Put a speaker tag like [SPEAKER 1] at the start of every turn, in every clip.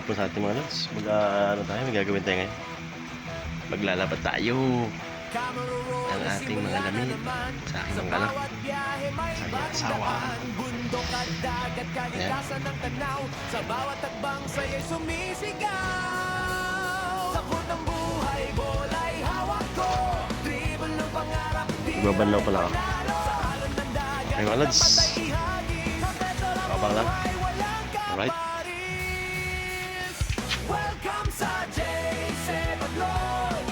[SPEAKER 1] hapon sa ating mga lods. Ano tayo, may gagawin tayo ngayon. Maglalabad tayo ng ating mga damit sa aking mga anak, sa aking asawa. Ayan.
[SPEAKER 2] Sa bawat tagbang sa'yo'y sumisigaw. Takot ng buhay, bola'y hawak ko. Dribble ng pangarap,
[SPEAKER 1] Magbabanlaw pala ako. Ay mga lods, abang lang. Alright.
[SPEAKER 2] Welcome sa J7 Lord.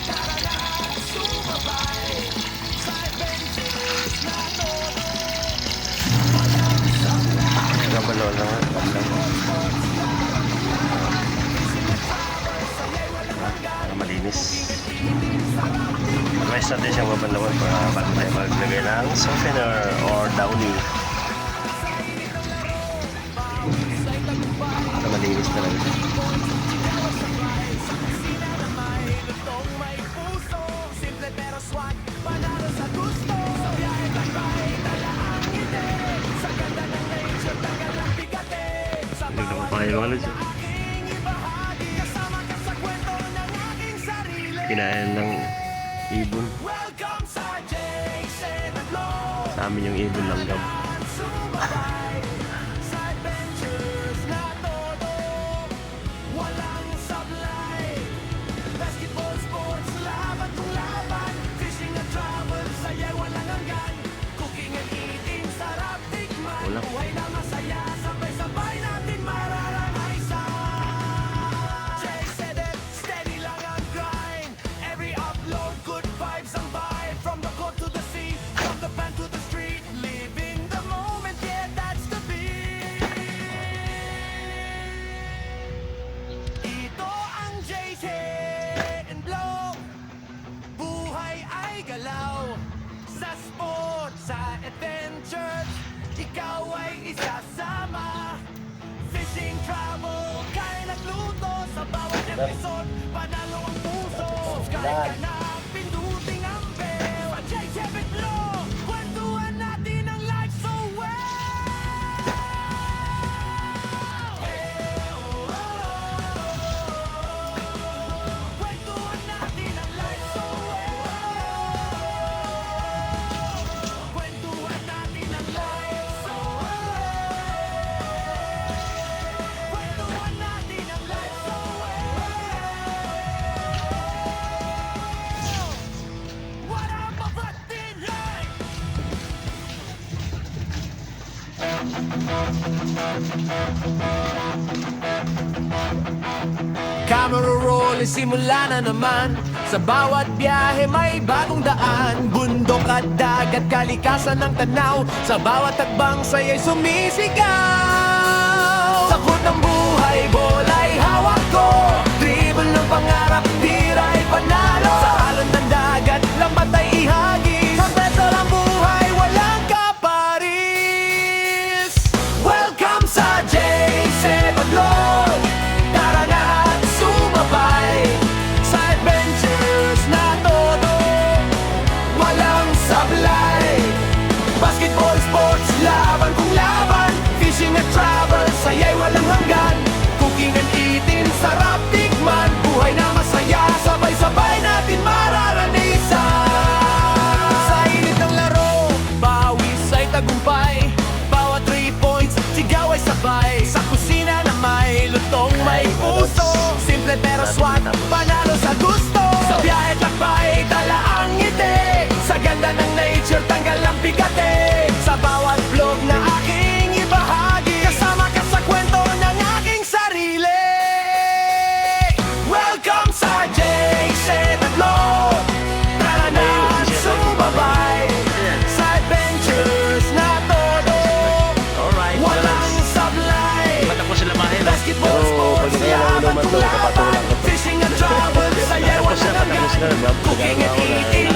[SPEAKER 2] Tara na, sumabay sa adventures na todo.
[SPEAKER 1] Magbabanlaw lang. Para malinis. Rest natin siyang mabanlawan para bago tayo maglagay ng softener or downy. Para malinis talaga siya. Nagdako pa kayo mga lods. Kinain ng ibon. Sa amin yung ibon langgam. Wala.
[SPEAKER 2] Sa sport, sa adventures, ikaw ay isasama. Fishing, travel, kain at luto. Sa bawat episode, panalo ang puso. Kahit ka na, pinduting ang bell. Sa J7 Vlog, kwentuhan natin ang life so well. Kwentuhan natin ang life so Camera roll, simula na naman. Sa bawat biyahe may bagong daan. Bundok at dagat, kalikasan ng tanaw. Sa bawat tagbang sa'yo'y sumisigaw. Takot ng buhay, bola'y hawak ko. Dribble ng pangarap, tira'y panalo. Sa alon ng dagat, lambat ay ihagis. Sa peso ng buhay, walang kaparis. Welcome sa J7 Lord. Tara na, sumabay sa adventures na todo. Walang sablay. Basketball, sports, laban kung laban. Fishing at travel, saya'y walang hanggan. Cooking and eating, sarap tikman. Buhay na masaya, sabay-sabay natin mararanisan. Sa init ng laro, bawis ay tagumpay. Bawat 3 points, sigaw ay sabay. Sa kusina na may lutong, may puso. Simple pero swat, panalo sa gusto. Sa biyahe takbay, dala ang ngiti. Sa ganda ng nature, tanggal ang bigate. Sa bawat vlog na aking ibahagi, kasama ka sa kwento ng aking sarili. Welcome sa J7 Lord. Tara na, sumabay sa adventures na todo.
[SPEAKER 1] Alright.
[SPEAKER 2] Walang sablay.
[SPEAKER 1] Ba't ako sila mahal?
[SPEAKER 2] Basketball, sports, laban kung laban. Fishing and travel, saya'y walang hanggan. Cooking and eating,